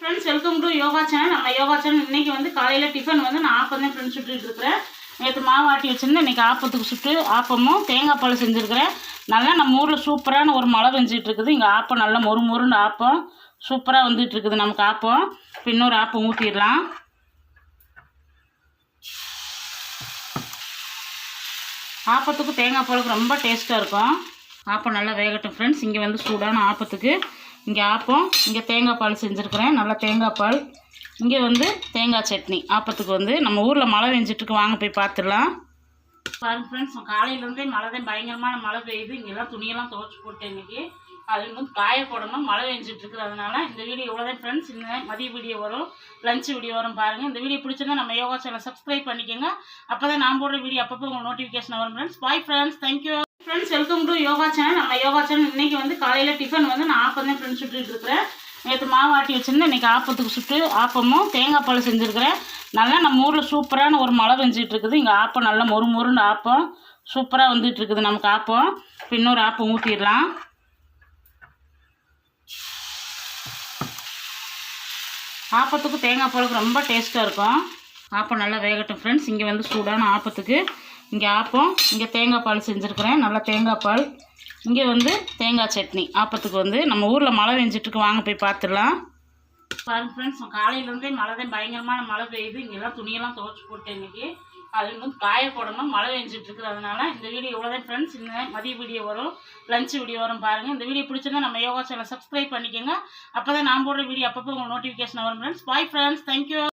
Friends, welcome to yoga channel. நம்ம yoga channel இன்றைக்கி வந்து காலையில் டிஃபன் வந்து நான் ஆப்பம் தான் ஃப்ரெண்ட்ஸ் சுட்டுட்டு இருக்கிறேன். நேற்று மாவு ஆட்டி வச்சுருந்து இன்றைக்கி ஆப்பத்துக்கு சுட்டு ஆப்பமும் தேங்காய் பால் செஞ்சுருக்கிறேன். நல்லா நம்ம ஊரில் சூப்பரான ஒரு மழை பெஞ்சிட்டு இருக்குது. இங்கே ஆப்பம் நல்லா மொறுன்னு ஆப்பம் சூப்பராக வந்துட்டு இருக்குது. நமக்கு ஆப்பம் இப்போ இன்னொரு ஆப்பம் ஊற்றிடலாம். ஆப்பத்துக்கு தேங்காய் பாலுக்கு ரொம்ப டேஸ்ட்டாக இருக்கும். ஆப்பம் நல்லா வேகட்டும் ஃப்ரெண்ட்ஸ். இங்கே வந்து சூடான ஆப்பத்துக்கு இங்கே ஆப்பம், இங்கே தேங்காய் பால் செஞ்சுருக்கிறேன். நல்லா தேங்காய் பால். இங்கே வந்து தேங்காய் சட்னி. ஆப்பத்துக்கு வந்து நம்ம ஊரில் மழை பெஞ்சிட்ருக்கு. வாங்க போய் பார்த்துடலாம். பாருங்க ஃப்ரெண்ட்ஸ், காலையிலேருந்தே மழை தான், பயங்கரமான மழை பெய்யுது. இங்கெல்லாம் துணியெல்லாம் துவைச்சி போட்டேன். இன்றைக்கி அது வந்து காய போடணும், மழை பெஞ்சிட்ருக்கு. அதனால இந்த வீடியோ இவ்வளோதான் ஃப்ரெண்ட்ஸ். இந்த மதிய வீடியோ வரும், லஞ்ச் வீடியோ வரும். பாருங்கள், இந்த வீடியோ பிடிச்சிருந்தா நம்ம யோகா சேனலை சப்ஸ்கிரைப் பண்ணிக்கோங்க. அப்போ தான் நான் போடுற வீடியோ அப்பப்போ உங்களுக்கு நோட்டிஃபிகேஷன் வரும் friends. Bye friends, thank you friends. Welcome to yoga channel. நம்ம யோகா சேனல் இன்றைக்கி வந்து காலையில் டிஃபன் வந்து நான் ஆப்பம் தான் ஃப்ரெண்ட்ஸ் சுட்டுட்டு இருக்கிறேன். நேற்று மாவு ஆட்டி வச்சுருந்து இன்றைக்கி ஆப்பத்துக்கு சுட்டு ஆப்பமும் தேங்காய் பால் செஞ்சுருக்கிறேன். நல்லா நம்ம ஊரில் சூப்பரான ஒரு மழை பெஞ்சிட்டு இருக்குது. இங்கே ஆப்பம் நல்லா மொறுன்னு ஆப்பம் சூப்பராக வந்துட்டு இருக்குது. நமக்கு ஆப்பம் இப்போ இன்னொரு ஆப்பம் ஊற்றிடலாம். ஆப்பத்துக்கு தேங்காய் பாலுக்கு ரொம்ப டேஸ்ட்டாக இருக்கும். ஆப்பம் நல்லா வேகட்டும் ஃப்ரெண்ட்ஸ். இங்கே வந்து சூடான ஆப்பத்துக்கு இங்கே ஆப்பம், இங்கே தேங்காய் பால் செஞ்சுருக்கிறேன். நல்லா தேங்காய் பால். இங்கே வந்து தேங்காய் சட்னி. ஆப்பத்துக்கு வந்து நம்ம ஊரில் மழை பெஞ்சிட்ருக்கு. வாங்க போய் பார்த்துடலாம். பாருங்க ஃப்ரெண்ட்ஸ், காலையிலேருந்தே மழை தான், பயங்கரமான மழை பெய்யுது. இங்கெல்லாம் துணியெல்லாம் துவைச்சி போட்டேன். இன்றைக்கி அது வந்து காய போடணும், மழை பெஞ்சிட்ருக்கு. அதனால இந்த வீடியோ இவ்வளோதான் ஃப்ரெண்ட்ஸ். இந்த மதிய வீடியோ வரும், லஞ்ச் வீடியோ வரும். பாருங்கள், இந்த வீடியோ பிடிச்சிருந்தா நம்ம யோகா சேனலை சப்ஸ்கிரைப் பண்ணிக்கோங்க. அப்போ தான் நான் போடுற வீடியோ அப்பப்போ உங்களுக்கு நோட்டிஃபிகேஷன் வரும் ஃப்ரெண்ட்ஸ். Bye friends, thank you.